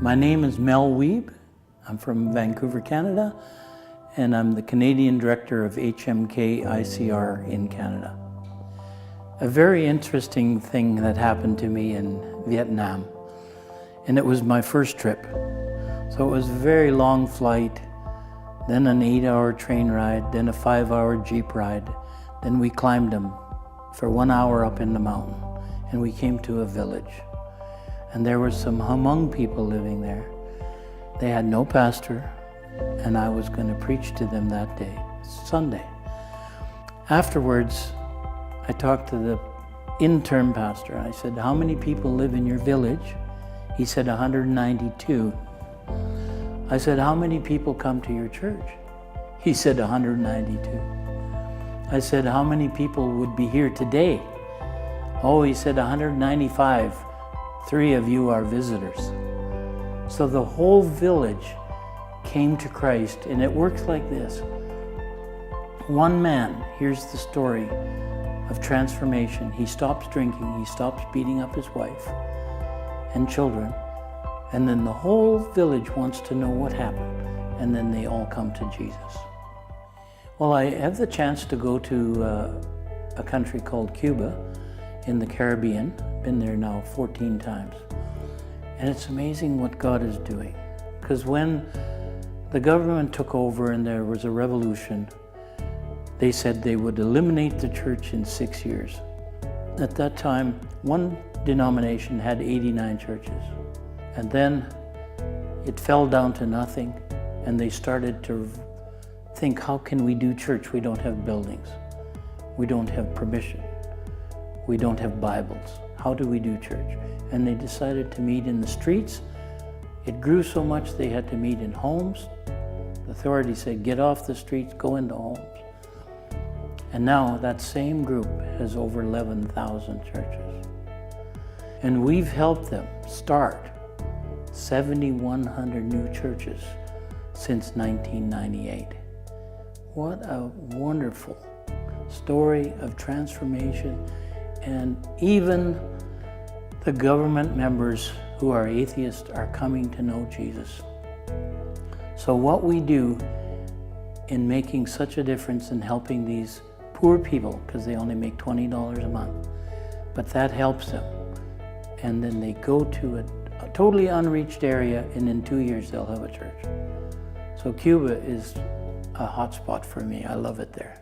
My name is Mel Wiebe. I'm from Vancouver, Canada, and I'm the Canadian Director of HMK ICR in Canada. A very interesting thing that happened to me in Vietnam, and it was my first trip. So it was a very long flight, then an 8-hour train ride, then a 5-hour Jeep ride. Then we climbed them for 1 hour up in the mountain, and we came to a village. And there were some Hmong people living there. They had no pastor, and I was going to preach to them that day, Sunday. Afterwards, I talked to the interim pastor. I said, "How many people live in your village?" He said, 192. I said, "How many people come to your church?" He said, 192. I said, "How many people would be here today?" Oh, he said, 195. 3 of you are visitors. So the whole village came to Christ, and it works like this. One man hears the story of transformation. He stops drinking, he stops beating up his wife and children, and then the whole village wants to know what happened, and then they all come to Jesus. Well, I have the chance to go to a country called Cuba in the Caribbean. Been there now 14 times. And it's amazing what God is doing. Because when the government took over and there was a revolution, they said they would eliminate the church in 6 years. At that time, one denomination had 89 churches. And then it fell down to nothing, and they started to think, how can we do church? We don't have buildings. We don't have permission. We don't have Bibles. How do we do church? And they decided to meet in the streets. It grew so much they had to meet in homes. The authorities said, get off the streets, go into homes. And now that same group has over 11,000 churches. And we've helped them start 7,100 new churches since 1998. What a wonderful story of transformation. And even the government members who are atheists are coming to know Jesus. So what we do in making such a difference in helping these poor people, because they only make $20 a month, but that helps them. And then they go to a totally unreached area, and in 2 years they'll have a church. So Cuba is a hot spot for me. I love it there.